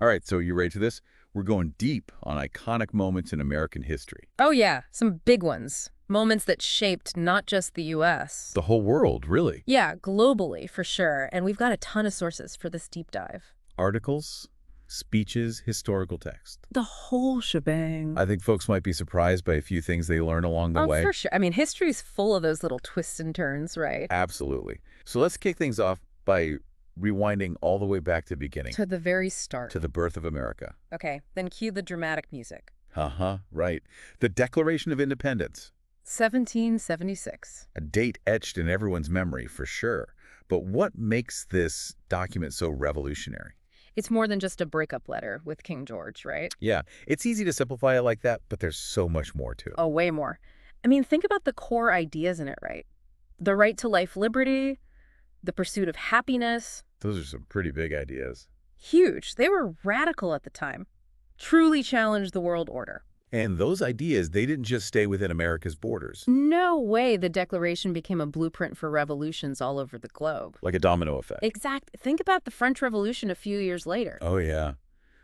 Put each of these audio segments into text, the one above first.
All right, so you ready for this? We're going deep on iconic moments in American history. Oh, yeah, some big ones. Moments that shaped not just the U.S. The whole world, really. Yeah, globally, for sure. And we've got a ton of sources for this deep dive. Articles, speeches, historical text. The whole shebang. I think folks might be surprised by a few things they learn along the Oh, way. for sure. I mean, history's full of those little twists and turns, right? Absolutely. So let's kick things off by rewinding all the way back to the beginning, To the very start. to the birth of America. Okay, then cue the dramatic music. Uh-huh, right. The Declaration of Independence, 1776. a date etched in everyone's memory for sure. But what makes this document so revolutionary? It's more than just a breakup letter with King George, right? Yeah, it's easy to simplify it like that, but there's so much more to it. Oh, way more. I mean, think about the core ideas in it, right? The right to life, liberty, the pursuit of happiness. Those are some pretty big ideas. Huge. They were radical at the time. Truly challenged the world order. And those ideas, they didn't just stay within America's borders, No way the Declaration became a blueprint for revolutions all over the globe. like a domino effect. Think about the French Revolution a few years later. Oh, yeah.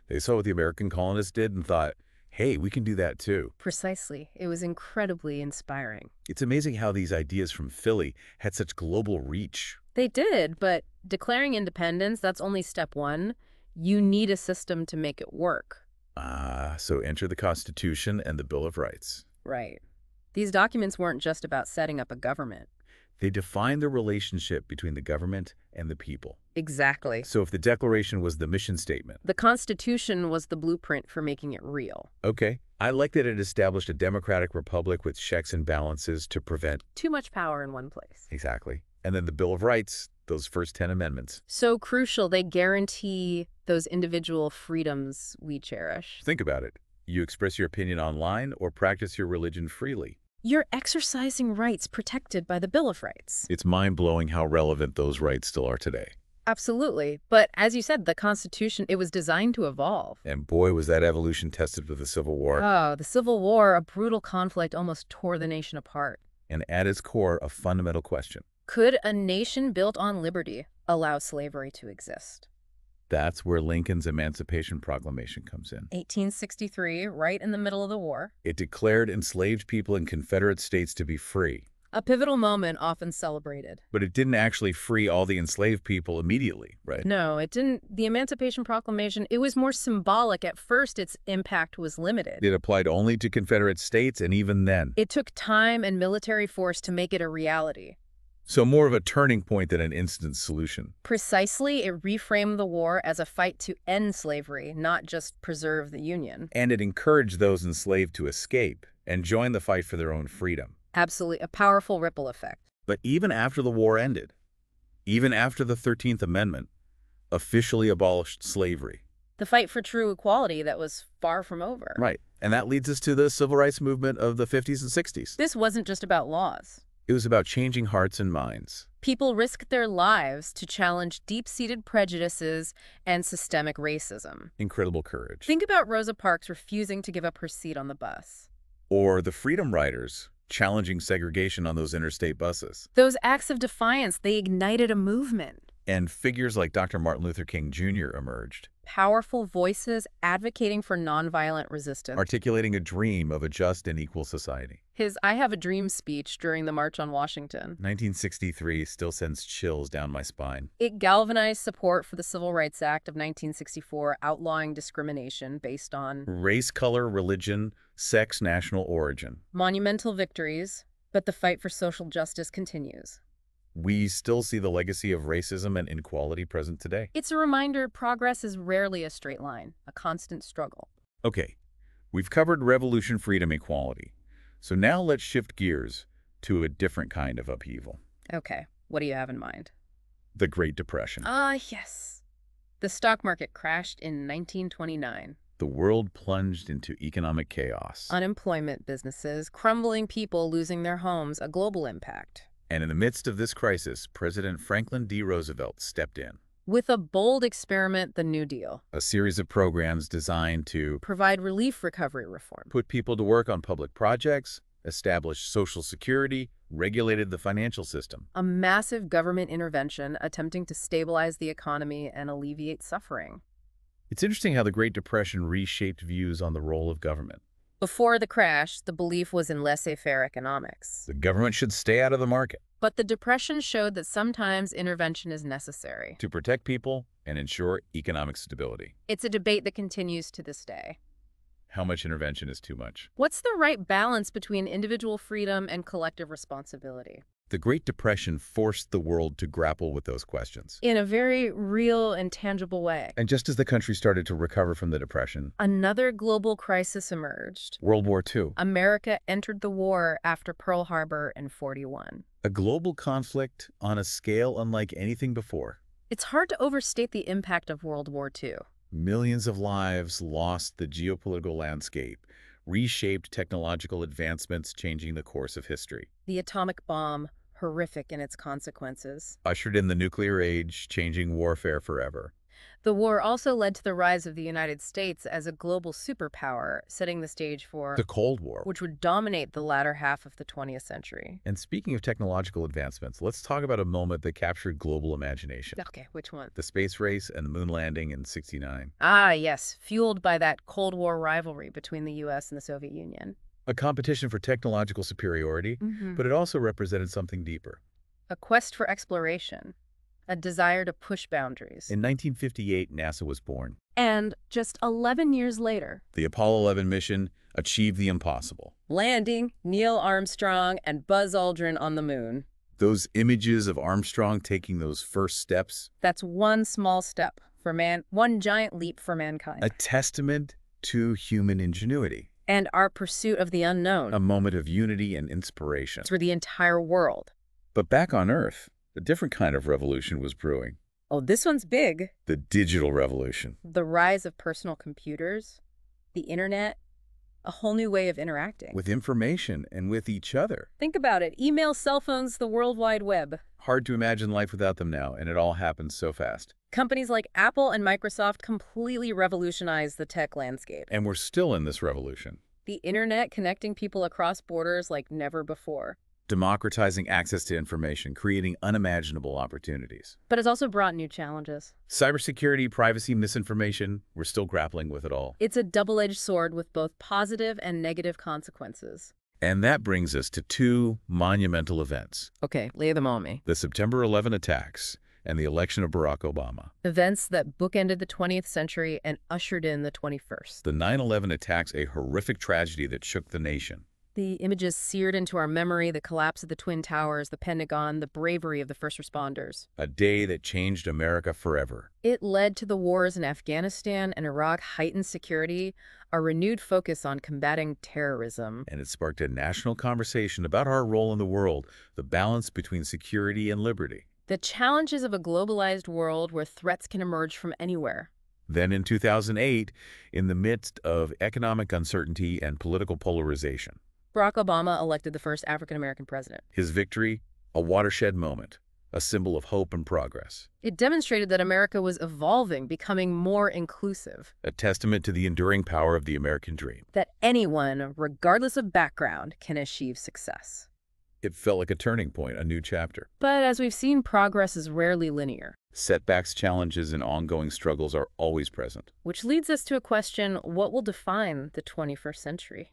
They saw what the American colonists did and thought, hey, we can do that too. Precisely. It was incredibly inspiring. It's amazing how these ideas from Philly had such global reach. They did, but declaring independence, that's only step one. You need a system to make it work. So enter the Constitution and the Bill of Rights. Right. These documents weren't just about setting up a government. They define the relationship between the government and the people. Exactly. So if the Declaration was the mission statement, The Constitution was the blueprint for making it real. okay, I like that it established a democratic republic with checks and balances to prevent. Too much power in one place. Exactly. And then the Bill of Rights, those first 10 amendments. So crucial, they guarantee those individual freedoms we cherish. Think about it. You express your opinion online or practice your religion freely. You're exercising rights protected by the Bill of Rights. It's mind-blowing how relevant those rights still are today. Absolutely. But as you said, the Constitution, it was designed to evolve. And boy, was that evolution tested with the Civil War. Oh, the Civil War, a brutal conflict, almost tore the nation apart. And at its core, a fundamental question. Could a nation built on liberty allow slavery to exist? That's where Lincoln's Emancipation Proclamation comes in. 1863, right in the middle of the war. It declared enslaved people in Confederate states to be free. A pivotal moment often celebrated. But it didn't actually free all the enslaved people immediately, right? No, it didn't. The Emancipation Proclamation, it was more symbolic. At first, its impact was limited. It applied only to Confederate states, and even then. It took time and military force to make it a reality. So more of a turning point than an instant solution. Precisely, it reframed the war as a fight to end slavery, not just preserve the Union. And it encouraged those enslaved to escape and join the fight for their own freedom. Absolutely, a powerful ripple effect. But even after the war ended, even after the 13th Amendment officially abolished slavery. The fight for true equality that was far from over. Right. And that leads us to the civil rights movement of the 50s and 60s. This wasn't just about laws. It was about changing hearts and minds. People risked their lives to challenge deep-seated prejudices and systemic racism. Incredible courage. Think about Rosa Parks refusing to give up her seat on the bus. Or the Freedom Riders challenging segregation on those interstate buses. Those acts of defiance, they ignited a movement. And figures like Dr. Martin Luther King Jr. emerged, Powerful voices advocating for nonviolent resistance. articulating a dream of a just and equal society. His I Have a Dream speech during the March on Washington. 1963 still sends chills down my spine. It galvanized support for the Civil Rights Act of 1964, outlawing discrimination based on Race, color, religion, sex, national origin. monumental victories, but the fight for social justice continues. We still see the legacy of racism and inequality present today. It's a reminder progress is rarely a straight line, a constant struggle. Okay, we've covered revolution, freedom, equality. So now let's shift gears to a different kind of upheaval. Okay, what do you have in mind? The Great Depression. Yes. The stock market crashed in 1929. The world plunged into economic chaos. Unemployment, businesses, crumbling people losing their homes, a global impact. And in the midst of this crisis, President Franklin D. Roosevelt stepped in. With a bold experiment, the New Deal. A series of programs designed to Provide relief recovery reform. put people to work on public projects, establish Social Security, regulated the financial system. A massive government intervention attempting to stabilize the economy and alleviate suffering. It's interesting how the Great Depression reshaped views on the role of government. Before the crash, the belief was in laissez-faire economics. The government should stay out of the market But the Depression showed that sometimes intervention is necessary. to protect people and ensure economic stability. It's a debate that continues to this day. How much intervention is too much? What's the right balance between individual freedom and collective responsibility? The Great Depression forced the world to grapple with those questions. In a very real and tangible way. And just as the country started to recover from the Depression, Another global crisis emerged. World War II, America entered the war after Pearl Harbor in '41. a global conflict on a scale unlike anything before. It's hard to overstate the impact of World War II. Millions of lives lost the geopolitical landscape, reshaped technological advancements changing the course of history, The atomic bomb, horrific in its consequences. ushered in the nuclear age, changing warfare forever. The war also led to the rise of the United States as a global superpower, setting the stage for The Cold War. which would dominate the latter half of the 20th century. And speaking of technological advancements, let's talk about a moment that captured global imagination. Okay, which one? The space race and the moon landing in '69. Ah, yes, fueled by that Cold War rivalry between the U.S. and the Soviet Union. A competition for technological superiority, but it also represented something deeper. A quest for exploration, a desire to push boundaries. In 1958, NASA was born. And just 11 years later, The Apollo 11 mission achieved the impossible. landing Neil Armstrong and Buzz Aldrin on the moon. Those images of Armstrong taking those first steps, That's one small step for man, one giant leap for mankind. a testament to human ingenuity, And our pursuit of the unknown a moment of unity and inspiration. for the entire world. But back on Earth, a different kind of revolution was brewing. Oh, this one's big. The digital revolution. The rise of personal computers, the internet, a whole new way of interacting. With information and with each other. Think about it. Email, cell phones, the World Wide Web. Hard to imagine life without them now, and it all happens so fast. Companies like Apple and Microsoft completely revolutionized the tech landscape. And we're still in this revolution. The internet connecting people across borders like never before. Democratizing access to information, creating unimaginable opportunities. But it's also brought new challenges. Cybersecurity, privacy, misinformation, we're still grappling with it all. It's a double-edged sword with both positive and negative consequences. And that brings us to two monumental events. Okay, lay them on me. The September 11 attacks and the election of Barack Obama. Events that bookended the 20th century and ushered in the 21st. The 9/11 attacks, a horrific tragedy that shook the nation. The images seared into our memory, the collapse of the Twin Towers, the Pentagon, the bravery of the first responders. A day that changed America forever. It led to the wars in Afghanistan and Iraq, heightened security, a renewed focus on combating terrorism. And it sparked a national conversation about our role in the world, the balance between security and liberty. The challenges of a globalized world where threats can emerge from anywhere. Then in 2008, in the midst of economic uncertainty and political polarization, Barack Obama elected the first African-American president. his victory, a watershed moment, a symbol of hope and progress, It demonstrated that America was evolving, becoming more inclusive. a testament to the enduring power of the American dream. That anyone, regardless of background, can achieve success. It felt like a turning point, a new chapter. But as we've seen, progress is rarely linear. Setbacks, challenges, and ongoing struggles are always present. Which leads us to a question, what will define the 21st century?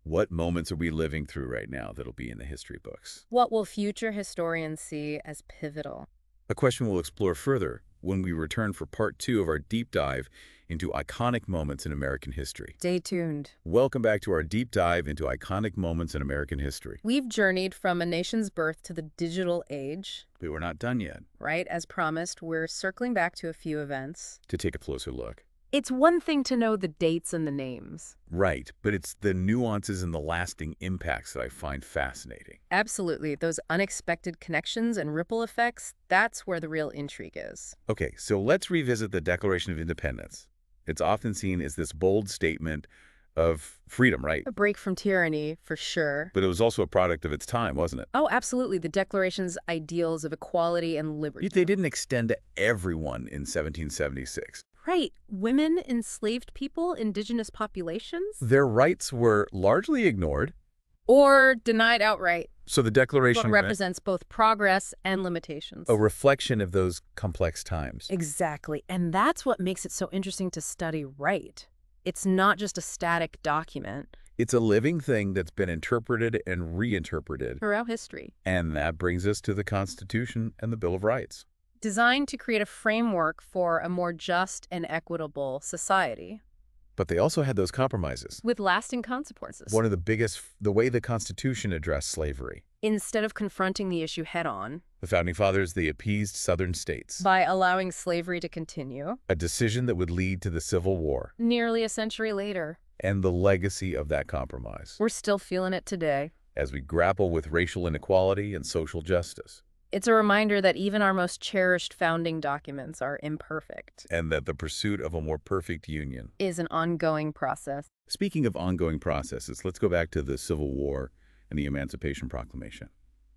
What moments are we living through right now that'll be in the history books? What will future historians see as pivotal? A question we'll explore further when we return for part 2 of our deep dive into iconic moments in American history. Stay tuned. Welcome back to our deep dive into iconic moments in American history. We've journeyed from a nation's birth to the digital age. But we're not done yet. Right, as promised, we're circling back to a few events. To take a closer look. It's one thing to know the dates and the names. Right, but it's the nuances and the lasting impacts that I find fascinating. Absolutely. Those unexpected connections and ripple effects, that's where the real intrigue is. Okay, so let's revisit the Declaration of Independence. It's often seen as this bold statement of freedom, right? A break from tyranny, for sure. But it was also a product of its time, wasn't it? Oh, absolutely. The Declaration's ideals of equality and liberty. They didn't extend to everyone in 1776. Right. Women, enslaved people, indigenous populations? Their rights were largely ignored. Or denied outright. So the What Declaration of represents both progress and limitations. a reflection of those complex times. Exactly. And that's what makes it so interesting to study right. It's not just a static document It's a living thing that's been interpreted and reinterpreted. throughout history, And that brings us to the Constitution and the Bill of Rights. designed to create a framework for a more just and equitable society But they also had those compromises. with lasting consequences. One of the biggest, the way the Constitution addressed slavery. Instead of confronting the issue head-on The Founding Fathers, they appeased Southern states. by allowing slavery to continue, A decision that would lead to the Civil War nearly a century later, and the legacy of that compromise we're still feeling it today. as we grapple with racial inequality and social justice. It's a reminder that even our most cherished founding documents are imperfect. And that the pursuit of a more perfect union Is an ongoing process. Speaking of ongoing processes, let's go back to the Civil War and the Emancipation Proclamation.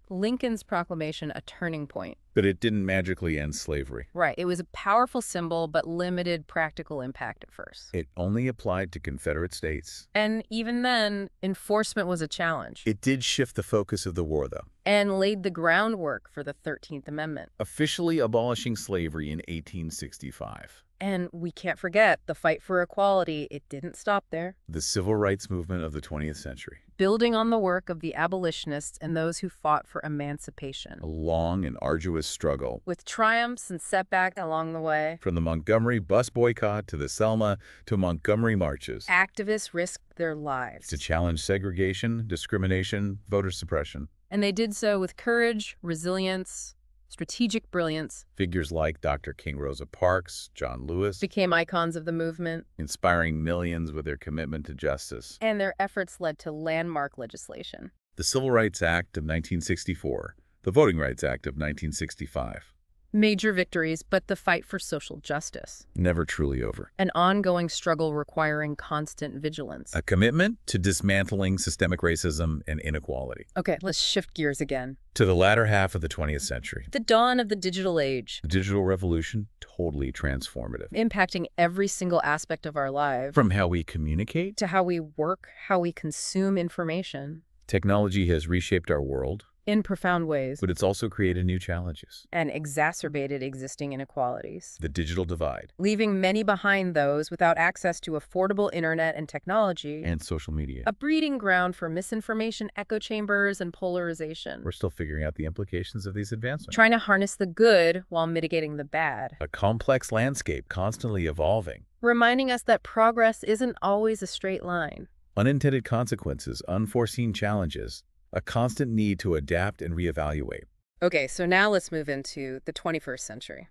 Lincoln's proclamation a turning point. But it didn't magically end slavery. Right. It was a powerful symbol, but limited practical impact at first. It only applied to Confederate states. And even then, enforcement was a challenge. It did shift the focus of the war, though, And laid the groundwork for the 13th Amendment. officially abolishing slavery in 1865. And we can't forget the fight for equality. It didn't stop there. The civil rights movement of the 20th century. Building on the work of the abolitionists and those who fought for emancipation. A long and arduous struggle. With triumphs and setbacks along the way, From the Montgomery bus boycott to the Selma to Montgomery marches. activists risked their lives. To challenge segregation, discrimination, voter suppression. And they did so with courage, resilience, strategic brilliance, Figures like Dr. King Rosa Parks, John Lewis, became icons of the movement, inspiring millions with their commitment to justice. and their efforts led to landmark legislation. The Civil Rights Act of 1964, the Voting Rights Act of 1965. Major victories, but the fight for social justice. Never truly over. An ongoing struggle requiring constant vigilance. A commitment to dismantling systemic racism and inequality. Okay, let's shift gears again. To the latter half of the 20th century. The dawn of the digital age, The digital revolution, totally transformative. impacting every single aspect of our lives, From how we communicate, to how we work, how we consume information, technology has reshaped our world, in profound ways, but it's also created new challenges. and exacerbated existing inequalities, The digital divide leaving many behind those without access to affordable internet and technology, and social media. a breeding ground for misinformation, echo chambers, and polarization. We're still figuring out the implications of these advancements. Trying to harness the good while mitigating the bad, A complex landscape constantly evolving. reminding us that progress isn't always a straight line. Unintended consequences, unforeseen challenges, a constant need to adapt and reevaluate. Okay, so now let's move into the 21st century.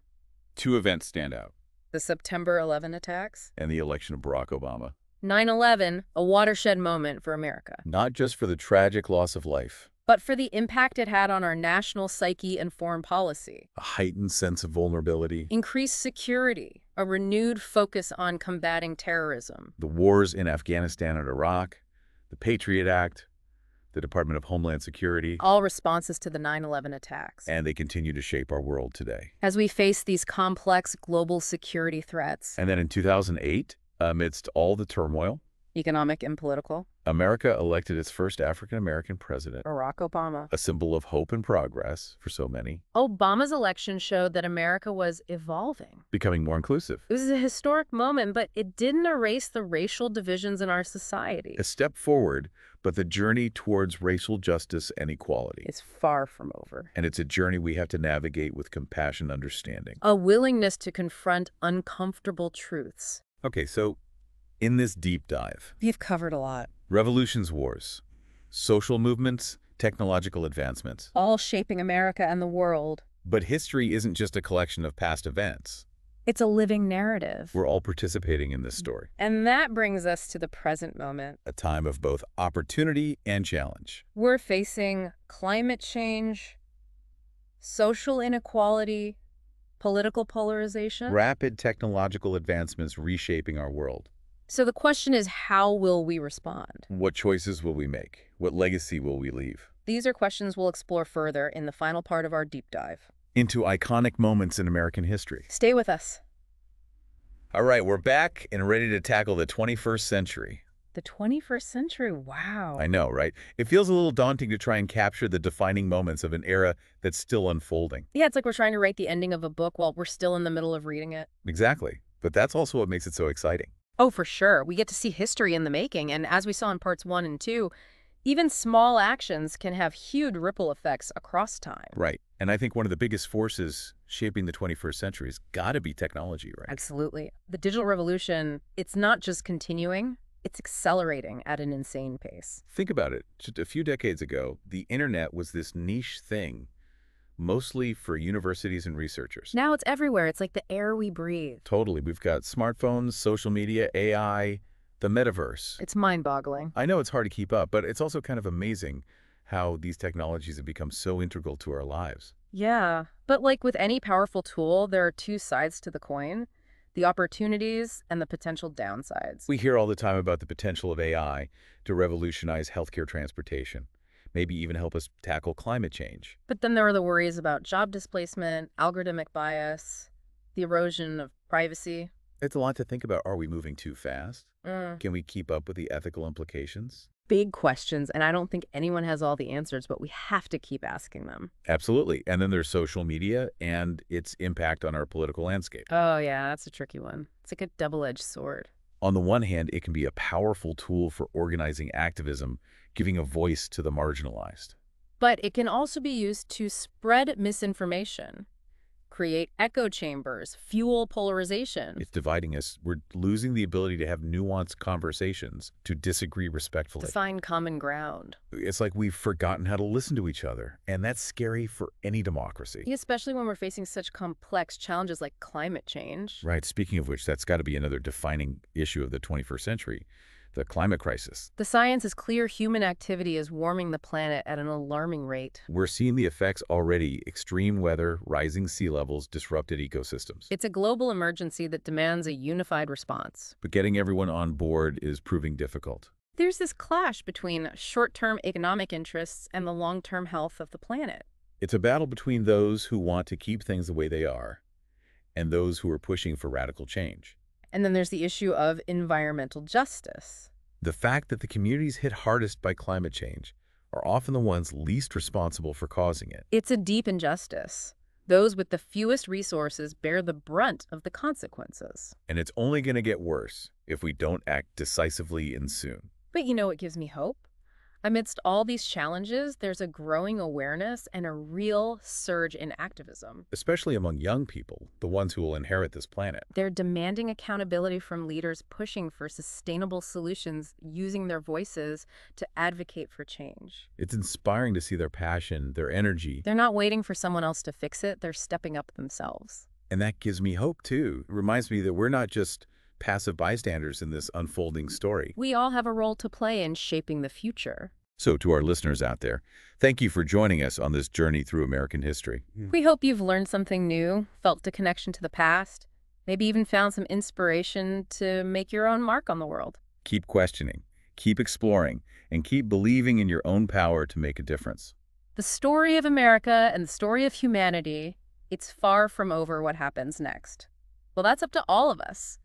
Two events stand out, The September 11 attacks, and the election of Barack Obama. 9/11, a watershed moment for America, Not just for the tragic loss of life, but for the impact it had on our national psyche and foreign policy. a heightened sense of vulnerability, Increased security, a renewed focus on combating terrorism, the wars in Afghanistan and Iraq, the Patriot Act, the Department of Homeland Security, all responses to the 9/11 attacks. and they continue to shape our world today. As we face these complex global security threats, And then in 2008, amidst all the turmoil, economic and political, America elected its first African-American president, Barack Obama. a symbol of hope and progress for so many, Obama's election showed that America was evolving. becoming more inclusive. It was a historic moment, but it didn't erase the racial divisions in our society. A step forward, but the journey towards racial justice and equality. It's far from over. And it's a journey we have to navigate with compassion and understanding. A willingness to confront uncomfortable truths. Okay, so in this deep dive, We've covered a lot. revolutions, wars, social movements, technological advancements. All shaping America and the world. But history isn't just a collection of past events. It's a living narrative. We're all participating in this story. And that brings us to the present moment. A time of both opportunity and challenge. We're facing climate change, social inequality, political polarization. Rapid technological advancements reshaping our world. So the question is, how will we respond? What choices will we make? What legacy will we leave? These are questions we'll explore further in the final part of our deep dive. Into iconic moments in American history. Stay with us. All right, we're back and ready to tackle the 21st century. The 21st century, wow. I know, right? It feels a little daunting to try and capture the defining moments of an era that's still unfolding. Yeah, it's like we're trying to write the ending of a book while we're still in the middle of reading it. Exactly. But that's also what makes it so exciting. Oh, for sure. We get to see history in the making, and as we saw in parts 1 and 2, even small actions can have huge ripple effects across time. Right. And I think one of the biggest forces shaping the 21st century has got to be technology, right? Absolutely. The digital revolution, it's not just continuing, it's accelerating at an insane pace. Think about it. Just a few decades ago, the internet was this niche thing, mostly for universities and researchers. Now it's everywhere. It's like the air we breathe. Totally. We've got smartphones, social media, AI, the metaverse. It's mind-boggling. I know it's hard to keep up, but it's also kind of amazing how these technologies have become so integral to our lives. Yeah, but like with any powerful tool, there are two sides to the coin, the opportunities and the potential downsides. We hear all the time about the potential of AI to revolutionize healthcare transportation, maybe even help us tackle climate change. But then there are the worries about job displacement, algorithmic bias, the erosion of privacy. It's a lot to think about. Are we moving too fast? Mm. Can we keep up with the ethical implications? Big questions, and I don't think anyone has all the answers, but we have to keep asking them. Absolutely. And then there's social media and its impact on our political landscape. Oh, yeah, that's a tricky one. It's like a double-edged sword. On the one hand, it can be a powerful tool for organizing activism, giving a voice to the marginalized. But it can also be used to spread misinformation, create echo chambers, fuel polarization. It's dividing us. We're losing the ability to have nuanced conversations, to disagree respectfully. To find common ground. It's like we've forgotten how to listen to each other, and that's scary for any democracy. Especially when we're facing such complex challenges like climate change. Right. Speaking of which, that's got to be another defining issue of the 21st century, the climate crisis. The science is clear human activity is warming the planet at an alarming rate. We're seeing the effects already: extreme weather, rising sea levels, disrupted ecosystems. It's a global emergency that demands a unified response. But getting everyone on board is proving difficult. There's this clash between short-term economic interests and the long-term health of the planet. It's a battle between those who want to keep things the way they are and those who are pushing for radical change. And then there's the issue of environmental justice. The fact that the communities hit hardest by climate change are often the ones least responsible for causing it. It's a deep injustice. Those with the fewest resources bear the brunt of the consequences. And it's only going to get worse if we don't act decisively and soon. But you know what gives me hope? Amidst all these challenges, there's a growing awareness and a real surge in activism. Especially among young people, the ones who will inherit this planet. They're demanding accountability from leaders pushing for sustainable solutions, using their voices to advocate for change. It's inspiring to see their passion, their energy. They're not waiting for someone else to fix it, they're stepping up themselves. And that gives me hope, too. It reminds me that we're not just passive bystanders in this unfolding story. We all have a role to play in shaping the future. So to our listeners out there, thank you for joining us on this journey through American history. We hope you've learned something new, felt a connection to the past, maybe even found some inspiration to make your own mark on the world. Keep questioning, keep exploring, and keep believing in your own power to make a difference. The story of America and the story of humanity, it's far from over what happens next. Well, that's up to all of us.